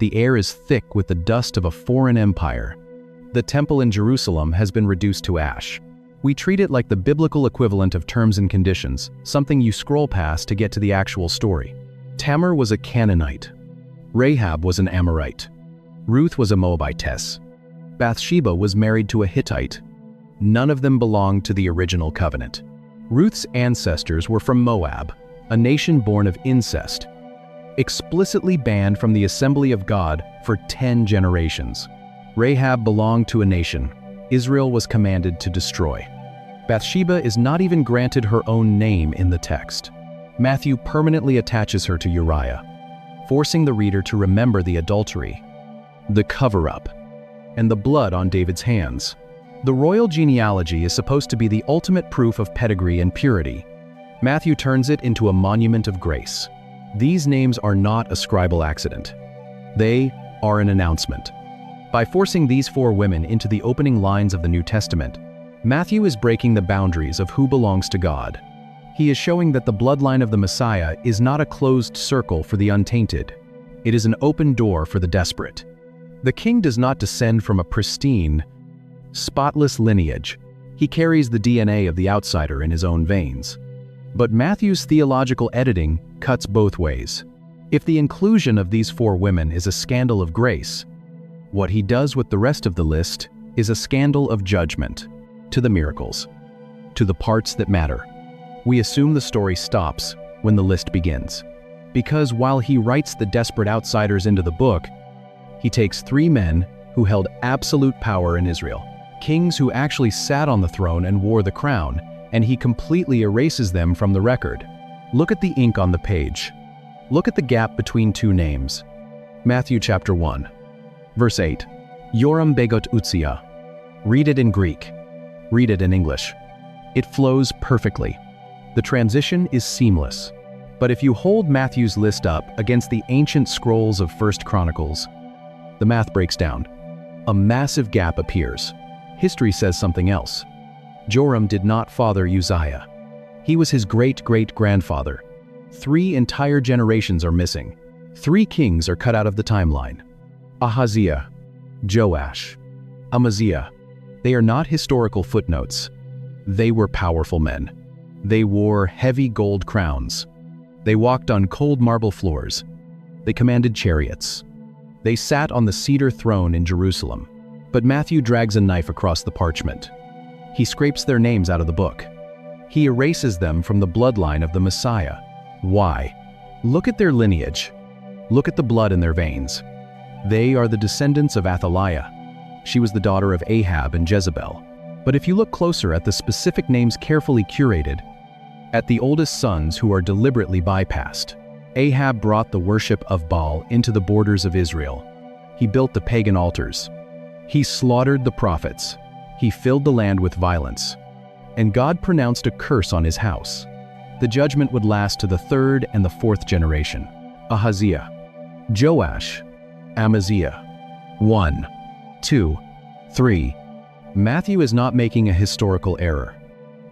The air is thick with the dust of a foreign empire. The temple in Jerusalem has been reduced to ash. We treat it like the biblical equivalent of terms and conditions, something you scroll past to get to the actual story. Tamar was a Canaanite. Rahab was an Amorite. Ruth was a Moabitess. Bathsheba was married to a Hittite. None of them belonged to the original covenant. Ruth's ancestors were from Moab, a nation born of incest, explicitly banned from the assembly of God for 10 generations. Rahab belonged to a nation Israel was commanded to destroy. Bathsheba is not even granted her own name in the text. Matthew permanently attaches her to Uriah, forcing the reader to remember the adultery, the cover-up, and the blood on David's hands. The royal genealogy is supposed to be the ultimate proof of pedigree and purity. Matthew turns it into a monument of grace. These names are not a scribal accident. They are an announcement. By forcing these 4 women into the opening lines of the New Testament, Matthew is breaking the boundaries of who belongs to God. He is showing that the bloodline of the Messiah is not a closed circle for the untainted. It is an open door for the desperate. The king does not descend from a pristine, spotless lineage. He carries the DNA of the outsider in his own veins. But Matthew's theological editing cuts both ways. If the inclusion of these 4 women is a scandal of grace, what he does with the rest of the list is a scandal of judgment. To the miracles, to the parts that matter. We assume the story stops when the list begins. Because while he writes the desperate outsiders into the book, he takes 3 men who held absolute power in Israel, kings who actually sat on the throne and wore the crown, and he completely erases them from the record. Look at the ink on the page. Look at the gap between 2 names. Matthew chapter 1, verse 8. Yoram begot Uziah. Read it in Greek. Read it in English. It flows perfectly. The transition is seamless. But if you hold Matthew's list up against the ancient scrolls of 1 Chronicles, the math breaks down. A massive gap appears. History says something else. Joram did not father Uzziah. He was his great-great-grandfather. 3 entire generations are missing. 3 kings are cut out of the timeline. Ahaziah, Joash, Amaziah. They are not historical footnotes. They were powerful men. They wore heavy gold crowns. They walked on cold marble floors. They commanded chariots. They sat on the cedar throne in Jerusalem. But Matthew drags a knife across the parchment. He scrapes their names out of the book. He erases them from the bloodline of the Messiah. Why? Look at their lineage. Look at the blood in their veins. They are the descendants of Athaliah. She was the daughter of Ahab and Jezebel. But if you look closer at the specific names carefully curated, at the oldest sons who are deliberately bypassed, Ahab brought the worship of Baal into the borders of Israel. He built the pagan altars. He slaughtered the prophets. He filled the land with violence. And God pronounced a curse on his house. The judgment would last to the 3rd and the 4th generation. Ahaziah, Joash, Amaziah. 1, 2, 3. Matthew is not making a historical error.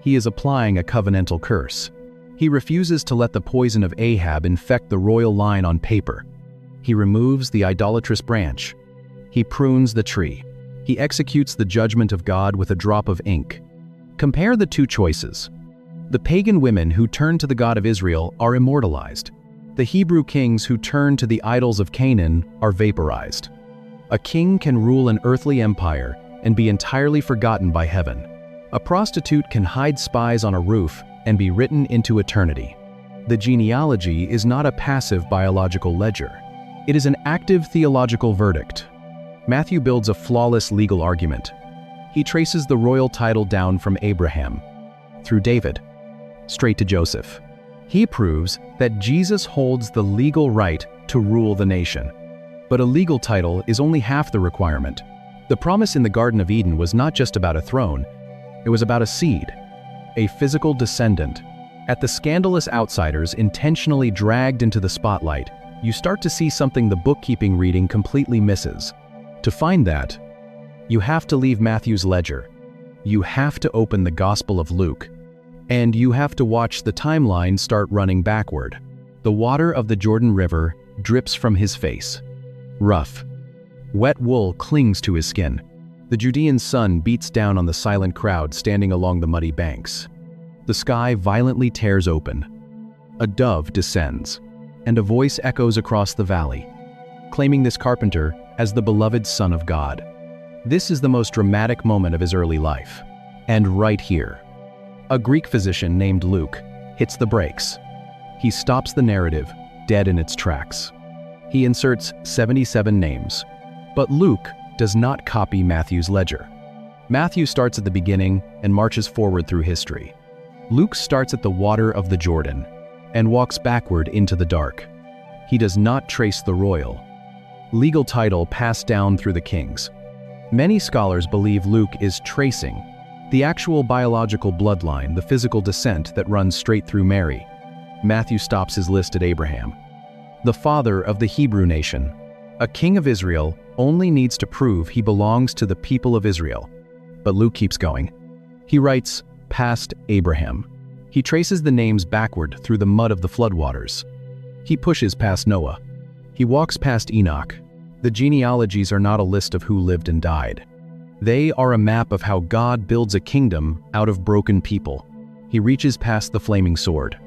He is applying a covenantal curse. He refuses to let the poison of Ahab infect the royal line on paper. He removes the idolatrous branch. He prunes the tree. He executes the judgment of God with a drop of ink. Compare the 2 choices. The pagan women who turn to the God of Israel are immortalized. The Hebrew kings who turn to the idols of Canaan are vaporized. A king can rule an earthly empire and be entirely forgotten by heaven. A prostitute can hide spies on a roof and be written into eternity. The genealogy is not a passive biological ledger. It is an active theological verdict. Matthew builds a flawless legal argument. He traces the royal title down from Abraham, through David, straight to Joseph. He proves that Jesus holds the legal right to rule the nation. But a legal title is only half the requirement. The promise in the Garden of Eden was not just about a throne, it was about a seed, a physical descendant. At the scandalous outsiders intentionally dragged into the spotlight, you start to see something the bookkeeping reading completely misses. To find that, you have to leave Matthew's ledger. You have to open the Gospel of Luke. And you have to watch the timeline start running backward. The water of the Jordan River drips from his face. rough. Wet wool clings to his skin. The Judean sun beats down on the silent crowd standing along the muddy banks. The sky violently tears open. A dove descends, and a voice echoes across the valley, claiming this carpenter as the beloved Son of God. This is the most dramatic moment of his early life. And right here, a Greek physician named Luke hits the brakes. He stops the narrative, dead in its tracks. He inserts 77 names. But Luke does not copy Matthew's ledger. Matthew starts at the beginning and marches forward through history. Luke starts at the water of the Jordan and walks backward into the dark. He does not trace the royal, legal title passed down through the kings. Many scholars believe Luke is tracing the actual biological bloodline, the physical descent that runs straight through Mary. Matthew stops his list at Abraham, the father of the Hebrew nation. A king of Israel only needs to prove he belongs to the people of Israel. But Luke keeps going. He writes, past Abraham. He traces the names backward through the mud of the floodwaters. He pushes past Noah. He walks past Enoch. The genealogies are not a list of who lived and died. They are a map of how God builds a kingdom out of broken people. He reaches past the flaming sword,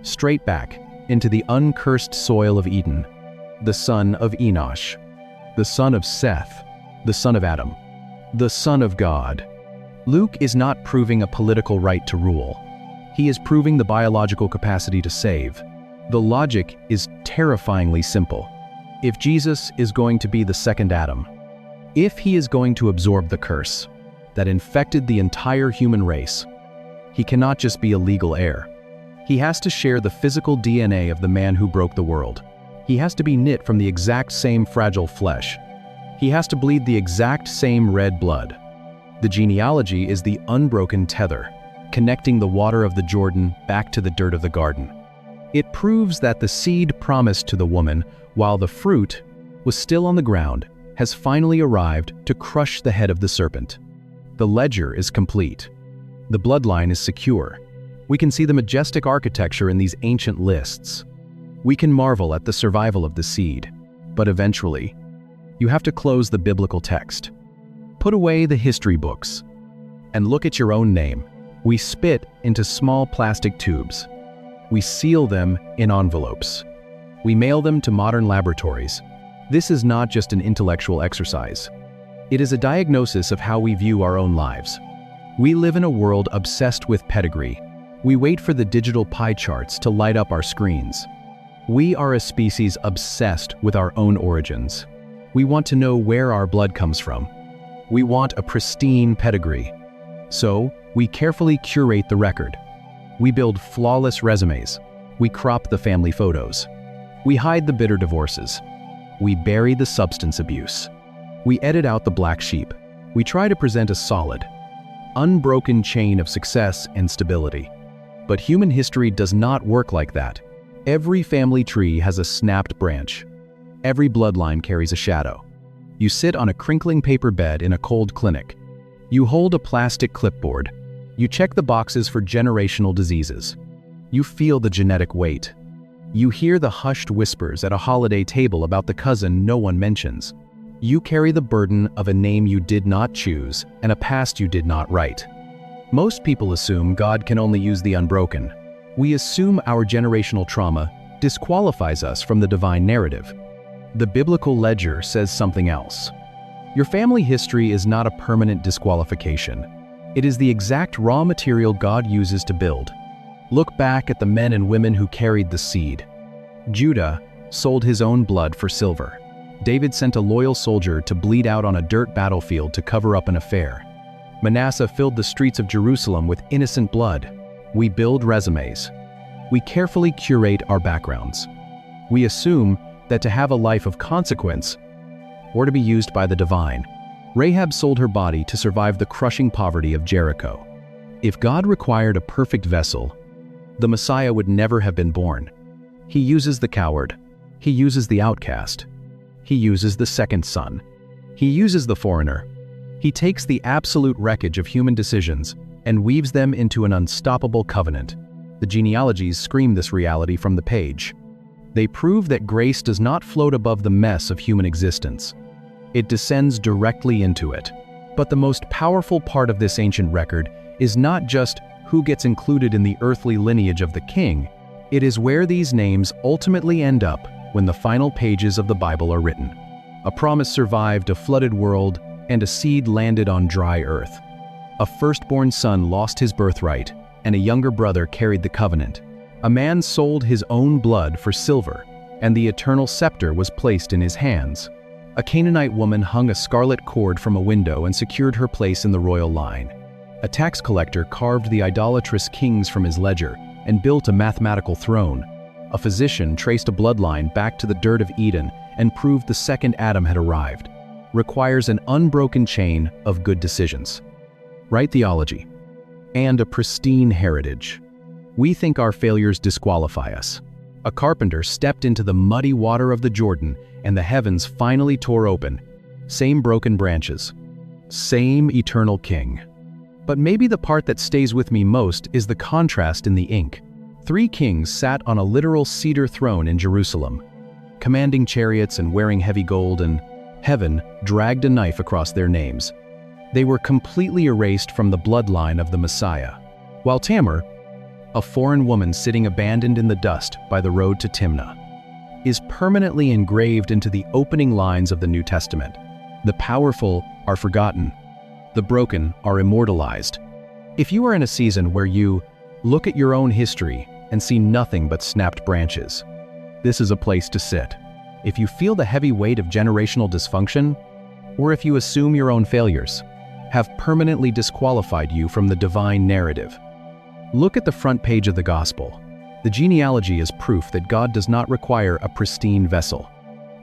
straight back into the uncursed soil of Eden, the son of Enosh, the son of Seth, the son of Adam, the son of God. Luke is not proving a political right to rule. He is proving the biological capacity to save. The logic is terrifyingly simple. If Jesus is going to be the second Adam, if he is going to absorb the curse that infected the entire human race, he cannot just be a legal heir. He has to share the physical DNA of the man who broke the world. He has to be knit from the exact same fragile flesh. He has to bleed the exact same red blood. The genealogy is the unbroken tether, connecting the water of the Jordan back to the dirt of the garden. It proves that the seed promised to the woman, while the fruit was still on the ground, has finally arrived to crush the head of the serpent. The ledger is complete. The bloodline is secure. We can see the majestic architecture in these ancient lists. We can marvel at the survival of the seed, but eventually, you have to close the biblical text. Put away the history books and look at your own name. We spit into small plastic tubes. We seal them in envelopes. We mail them to modern laboratories. This is not just an intellectual exercise. It is a diagnosis of how we view our own lives. We live in a world obsessed with pedigree. We wait for the digital pie charts to light up our screens. We are a species obsessed with our own origins. We want to know where our blood comes from. We want a pristine pedigree. So, we carefully curate the record. We build flawless resumes. We crop the family photos. We hide the bitter divorces. We bury the substance abuse. We edit out the black sheep. We try to present a solid, unbroken chain of success and stability. But human history does not work like that. Every family tree has a snapped branch. Every bloodline carries a shadow. You sit on a crinkling paper bed in a cold clinic. You hold a plastic clipboard. You check the boxes for generational diseases. You feel the genetic weight. You hear the hushed whispers at a holiday table about the cousin no one mentions. You carry the burden of a name you did not choose and a past you did not write. Most people assume God can only use the unbroken. We assume our generational trauma disqualifies us from the divine narrative. The biblical ledger says something else. Your family history is not a permanent disqualification. It is the exact raw material God uses to build. Look back at the men and women who carried the seed. Judah sold his own blood for silver. David sent a loyal soldier to bleed out on a dirt battlefield to cover up an affair. Manasseh filled the streets of Jerusalem with innocent blood. We build resumes. We carefully curate our backgrounds. We assume that to have a life of consequence or to be used by the divine. Rahab sold her body to survive the crushing poverty of Jericho. If God required a perfect vessel, the Messiah would never have been born. He uses the coward. He uses the outcast. He uses the second son. He uses the foreigner. He takes the absolute wreckage of human decisions and weaves them into an unstoppable covenant. The genealogies scream this reality from the page. They prove that grace does not float above the mess of human existence. It descends directly into it. But the most powerful part of this ancient record is not just who gets included in the earthly lineage of the king, it is where these names ultimately end up when the final pages of the Bible are written. A promise survived a flooded world, and a seed landed on dry earth. A firstborn son lost his birthright, and a younger brother carried the covenant. A man sold his own blood for silver, and the eternal scepter was placed in his hands. A Canaanite woman hung a scarlet cord from a window and secured her place in the royal line. A tax collector carved the idolatrous kings from his ledger and built a mathematical throne. A physician traced a bloodline back to the dirt of Eden and proved the second Adam had arrived. Requires an unbroken chain of good decisions. Right theology. And a pristine heritage. We think our failures disqualify us. A carpenter stepped into the muddy water of the Jordan, and the heavens finally tore open. Same broken branches. Same eternal king. But maybe the part that stays with me most is the contrast in the ink. 3 kings sat on a literal cedar throne in Jerusalem, commanding chariots and wearing heavy gold, and heaven dragged a knife across their names. They were completely erased from the bloodline of the Messiah. While Tamar, a foreign woman sitting abandoned in the dust by the road to Timnah, is permanently engraved into the opening lines of the New Testament. The powerful are forgotten. The broken are immortalized. If you are in a season where you look at your own history and see nothing but snapped branches, this is a place to sit. If you feel the heavy weight of generational dysfunction, or if you assume your own failures have permanently disqualified you from the divine narrative, look at the front page of the Gospel. The genealogy is proof that God does not require a pristine vessel.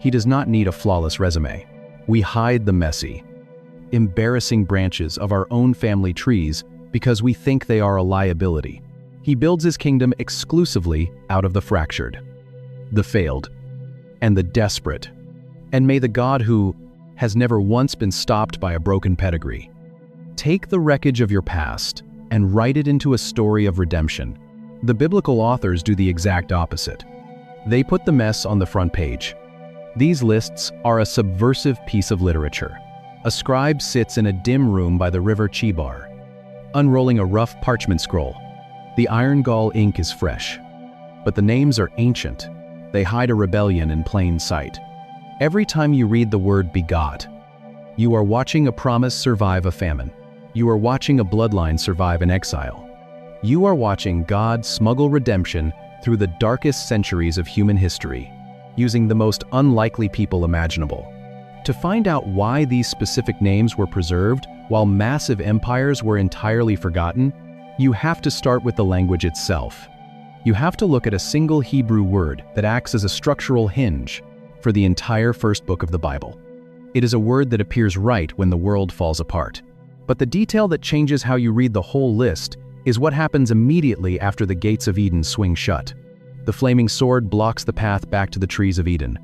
He does not need a flawless resume. We hide the messy, embarrassing branches of our own family trees because we think they are a liability. He builds his kingdom exclusively out of the fractured, the failed, and the desperate. And may the God who has never once been stopped by a broken pedigree take the wreckage of your past and write it into a story of redemption. The biblical authors do the exact opposite. They put the mess on the front page. These lists are a subversive piece of literature. A scribe sits in a dim room by the river Chebar, unrolling a rough parchment scroll. The iron gall ink is fresh, but the names are ancient. They hide a rebellion in plain sight. Every time you read the word begot, you are watching a promise survive a famine. You are watching a bloodline survive an exile. You are watching God smuggle redemption through the darkest centuries of human history, using the most unlikely people imaginable. To find out why these specific names were preserved while massive empires were entirely forgotten, you have to start with the language itself. You have to look at a single Hebrew word that acts as a structural hinge for the entire first book of the Bible. It is a word that appears right when the world falls apart. But the detail that changes how you read the whole list is what happens immediately after the gates of Eden swing shut. The flaming sword blocks the path back to the trees of Eden.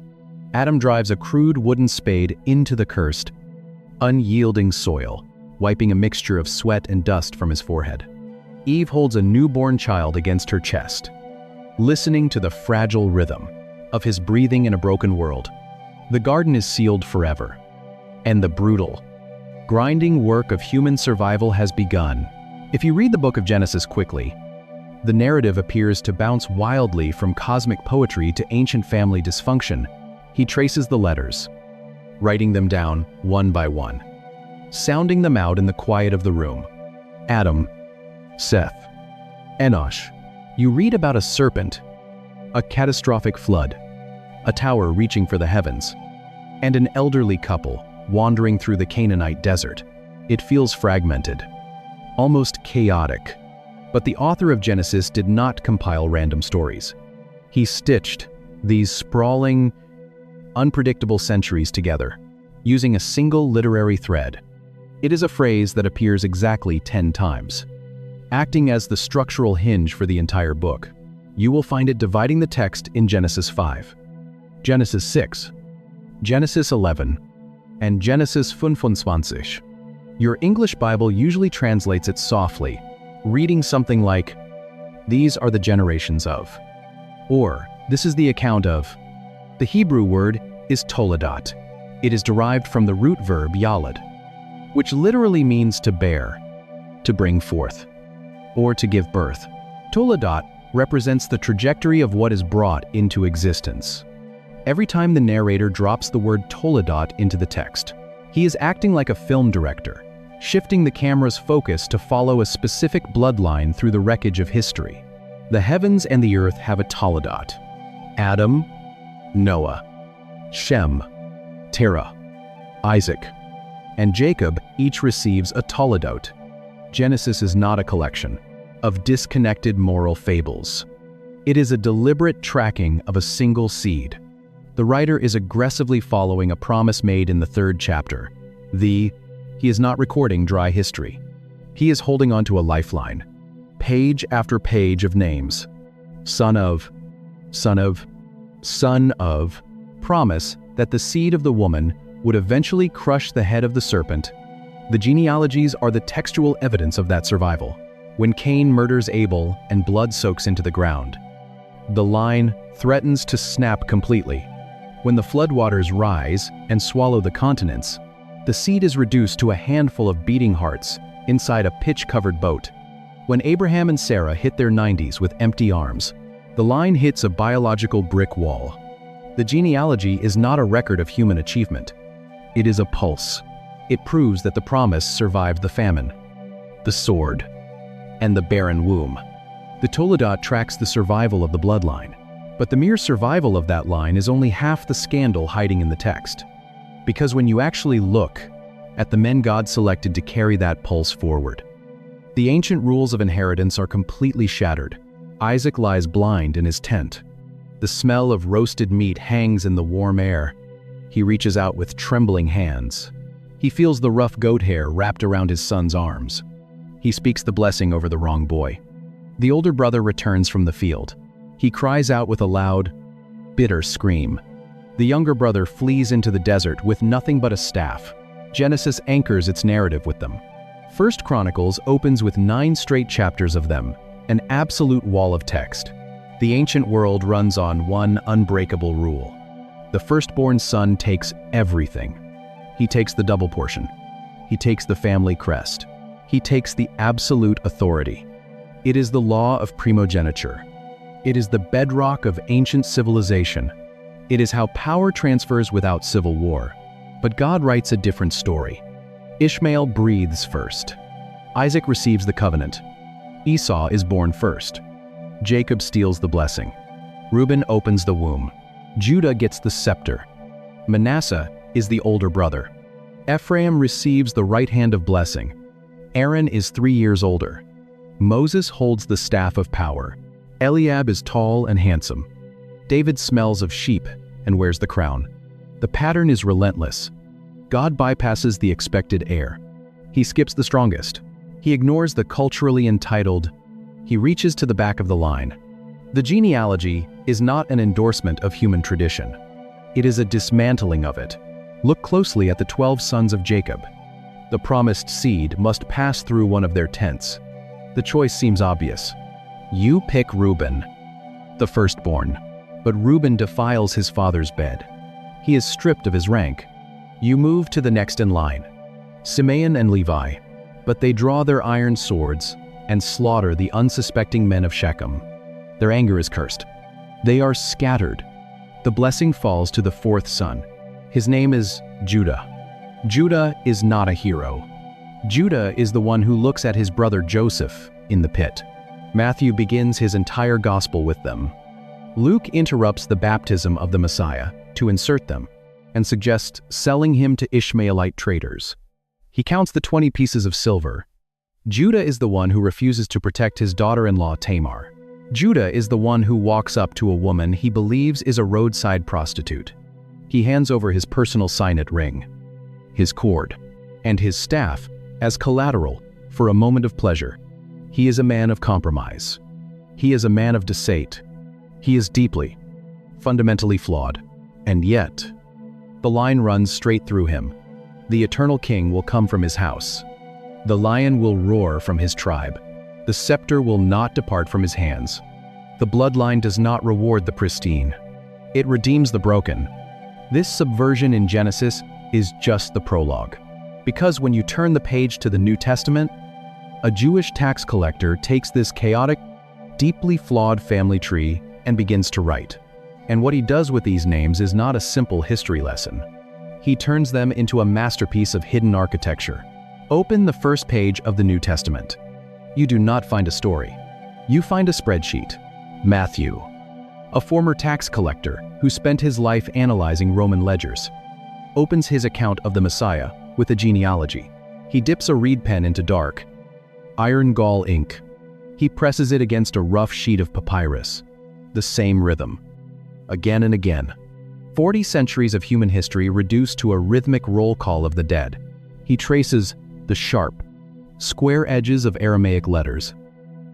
Adam drives a crude wooden spade into the cursed, unyielding soil, wiping a mixture of sweat and dust from his forehead. Eve holds a newborn child against her chest, listening to the fragile rhythm of his breathing in a broken world. The garden is sealed forever, and the brutal, grinding work of human survival has begun. If you read the book of Genesis quickly, the narrative appears to bounce wildly from cosmic poetry to ancient family dysfunction. He traces the letters, writing them down one by one, sounding them out in the quiet of the room. Adam, Seth, Enosh. You read about a serpent, a catastrophic flood, a tower reaching for the heavens, and an elderly couple wandering through the Canaanite desert. It feels fragmented, almost chaotic. But the author of Genesis did not compile random stories. He stitched these sprawling, unpredictable centuries together, using a single literary thread. It is a phrase that appears exactly 10 times, acting as the structural hinge for the entire book. You will find it dividing the text in Genesis 5, Genesis 6, Genesis 11, and Genesis 25. Your English Bible usually translates it softly, reading something like, "These are the generations of," or This is the account of. The Hebrew word is toledot. It is derived from the root verb yalad, which literally means to bear, to bring forth, or to give birth. Toledot represents the trajectory of what is brought into existence. Every time the narrator drops the word toledot into the text, he is acting like a film director, shifting the camera's focus to follow a specific bloodline through the wreckage of history. The heavens and the earth have a toledot. Adam, Noah, Shem, Terah, Isaac, and Jacob each receives a toledot. Genesis is not a collection of disconnected moral fables. It is a deliberate tracking of a single seed. The writer is aggressively following a promise made in the 3rd chapter. He is not recording dry history. He is holding onto a lifeline. Page after page of names. Son of, promise that the seed of the woman would eventually crush the head of the serpent. The genealogies are the textual evidence of that survival. When Cain murders Abel and blood soaks into the ground, the line threatens to snap completely. When the floodwaters rise and swallow the continents, the seed is reduced to a handful of beating hearts inside a pitch-covered boat. When Abraham and Sarah hit their 90s with empty arms, the line hits a biological brick wall. The genealogy is not a record of human achievement. It is a pulse. It proves that the promise survived the famine, the sword, and the barren womb. The toledot tracks the survival of the bloodline. But the mere survival of that line is only half the scandal hiding in the text. Because when you actually look at the men God selected to carry that pulse forward, the ancient rules of inheritance are completely shattered. Isaac lies blind in his tent. The smell of roasted meat hangs in the warm air. He reaches out with trembling hands. He feels the rough goat hair wrapped around his son's arms. He speaks the blessing over the wrong boy. The older brother returns from the field. He cries out with a loud, bitter scream. The younger brother flees into the desert with nothing but a staff. Genesis anchors its narrative with them. 1 Chronicles opens with 9 straight chapters of them, an absolute wall of text. The ancient world runs on one unbreakable rule. The firstborn son takes everything. He takes the double portion. He takes the family crest. He takes the absolute authority. It is the law of primogeniture. It is the bedrock of ancient civilization. It is how power transfers without civil war. But God writes a different story. Ishmael breathes first. Isaac receives the covenant. Esau is born first. Jacob steals the blessing. Reuben opens the womb. Judah gets the scepter. Manasseh is the older brother. Ephraim receives the right hand of blessing. Aaron is 3 years older. Moses holds the staff of power. Eliab is tall and handsome. David smells of sheep and wears the crown. The pattern is relentless. God bypasses the expected heir. He skips the strongest. He ignores the culturally entitled. He reaches to the back of the line. The genealogy is not an endorsement of human tradition. It is a dismantling of it. Look closely at the 12 sons of Jacob. The promised seed must pass through one of their tents. The choice seems obvious. You pick Reuben, the firstborn. But Reuben defiles his father's bed. He is stripped of his rank. You move to the next in line, Simeon and Levi. But they draw their iron swords and slaughter the unsuspecting men of Shechem. Their anger is cursed. They are scattered. The blessing falls to the 4th son. His name is Judah. Judah is not a hero. Judah is the one who looks at his brother Joseph in the pit. Matthew begins his entire gospel with them. Luke interrupts the baptism of the Messiah to insert them and suggests selling him to Ishmaelite traders. He counts the 20 pieces of silver. Judah is the one who refuses to protect his daughter-in-law Tamar. Judah is the one who walks up to a woman he believes is a roadside prostitute. He hands over his personal signet ring, his cord, and his staff as collateral for a moment of pleasure. He is a man of compromise. He is a man of deceit. He is deeply, fundamentally flawed. And yet, the line runs straight through him. The eternal king will come from his house. The lion will roar from his tribe. The scepter will not depart from his hands. The bloodline does not reward the pristine. It redeems the broken. This subversion in Genesis is just the prologue. Because when you turn the page to the New Testament, a Jewish tax collector takes this chaotic, deeply flawed family tree and begins to write. And what he does with these names is not a simple history lesson. He turns them into a masterpiece of hidden architecture. Open the first page of the New Testament. You do not find a story. You find a spreadsheet. Matthew, a former tax collector who spent his life analyzing Roman ledgers, opens his account of the Messiah with a genealogy. He dips a reed pen into dark, iron gall ink. He presses it against a rough sheet of papyrus. The same rhythm. Again and again. 40 centuries of human history reduced to a rhythmic roll call of the dead. He traces the sharp, square edges of Aramaic letters,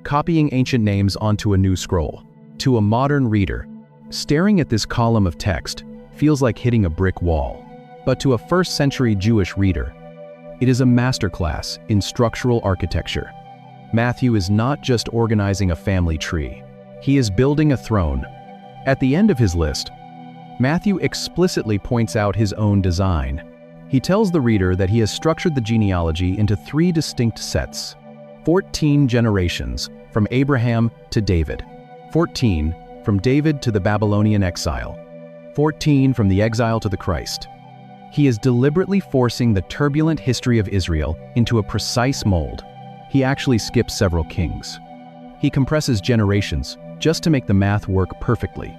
copying ancient names onto a new scroll. To a modern reader, staring at this column of text feels like hitting a brick wall. But to a first-century Jewish reader, it is a masterclass in structural architecture. Matthew is not just organizing a family tree. He is building a throne. At the end of his list, Matthew explicitly points out his own design. He tells the reader that he has structured the genealogy into 3 distinct sets. 14 generations, from Abraham to David. 14 from David to the Babylonian exile. 14 from the exile to the Christ. He is deliberately forcing the turbulent history of Israel into a precise mold. He actually skips several kings. He compresses generations just to make the math work perfectly.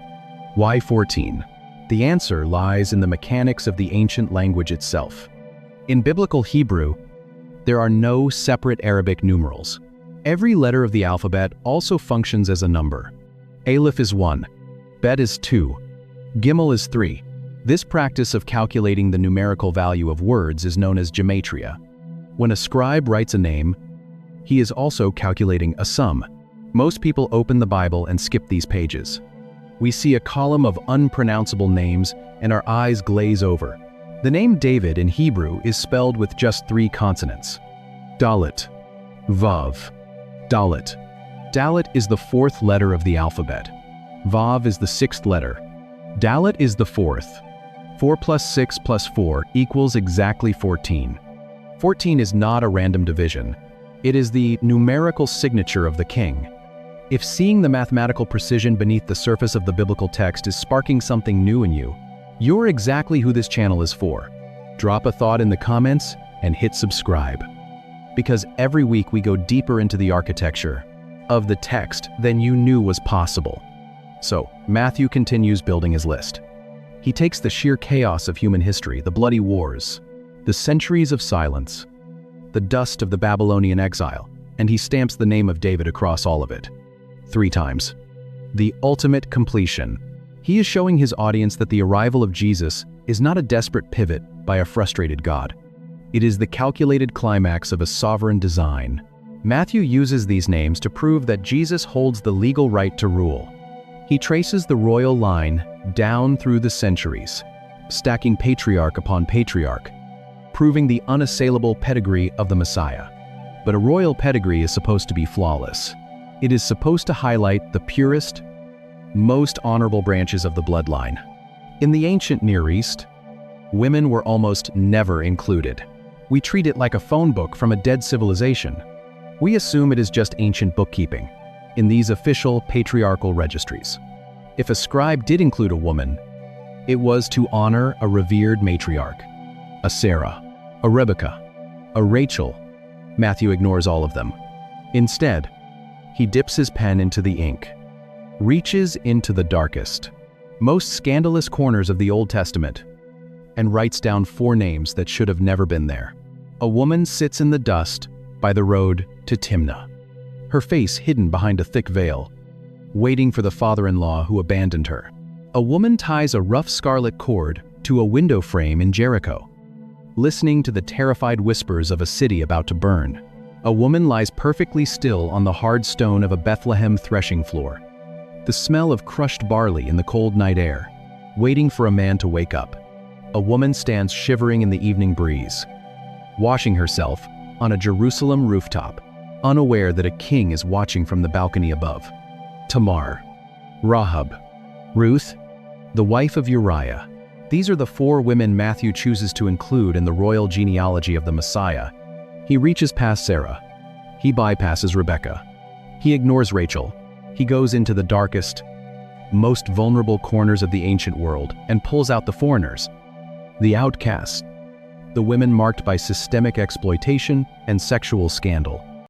Why 14? The answer lies in the mechanics of the ancient language itself. In biblical Hebrew, there are no separate Arabic numerals. Every letter of the alphabet also functions as a number. Aleph is 1, Bet is 2, Gimel is 3. This practice of calculating the numerical value of words is known as gematria. When a scribe writes a name, he is also calculating a sum. Most people open the Bible and skip these pages. We see a column of unpronounceable names and our eyes glaze over. The name David in Hebrew is spelled with just 3 consonants. Dalet, Vav, Dalet. Dalet is the 4th letter of the alphabet. Vav is the 6th letter. Dalet is the 4th. 4 plus 6 plus 4 equals exactly 14. 14 is not a random division. It is the numerical signature of the king. If seeing the mathematical precision beneath the surface of the biblical text is sparking something new in you, you're exactly who this channel is for. Drop a thought in the comments and hit subscribe. Because every week we go deeper into the architecture of the text than you knew was possible. So, Matthew continues building his list. He takes the sheer chaos of human history, the bloody wars, the centuries of silence, the dust of the Babylonian exile, and he stamps the name of David across all of it. 3 times. The ultimate completion. He is showing his audience that the arrival of Jesus is not a desperate pivot by a frustrated God. It is the calculated climax of a sovereign design. Matthew uses these names to prove that Jesus holds the legal right to rule. He traces the royal line down through the centuries, stacking patriarch upon patriarch, proving the unassailable pedigree of the Messiah. But a royal pedigree is supposed to be flawless. It is supposed to highlight the purest, most honorable branches of the bloodline. In the ancient Near East, women were almost never included. We treat it like a phone book from a dead civilization. We assume it is just ancient bookkeeping in these official patriarchal registries. If a scribe did include a woman, it was to honor a revered matriarch, a Sarah, a Rebecca, a Rachel. Matthew ignores all of them. Instead, he dips his pen into the ink, reaches into the darkest, most scandalous corners of the Old Testament, and writes down 4 names that should have never been there. A woman sits in the dust by the road to Timnah, her face hidden behind a thick veil, waiting for the father-in-law who abandoned her. A woman ties a rough scarlet cord to a window frame in Jericho, listening to the terrified whispers of a city about to burn. A woman lies perfectly still on the hard stone of a Bethlehem threshing floor, the smell of crushed barley in the cold night air, waiting for a man to wake up. A woman stands shivering in the evening breeze, washing herself on a Jerusalem rooftop, unaware that a king is watching from the balcony above. Tamar, Rahab. Ruth, the wife of Uriah. These are the 4 women Matthew chooses to include in the royal genealogy of the Messiah. He reaches past Sarah. He bypasses Rebekah. He ignores Rachel. He goes into the darkest, most vulnerable corners of the ancient world and pulls out the foreigners, the outcasts, the women marked by systemic exploitation and sexual scandal.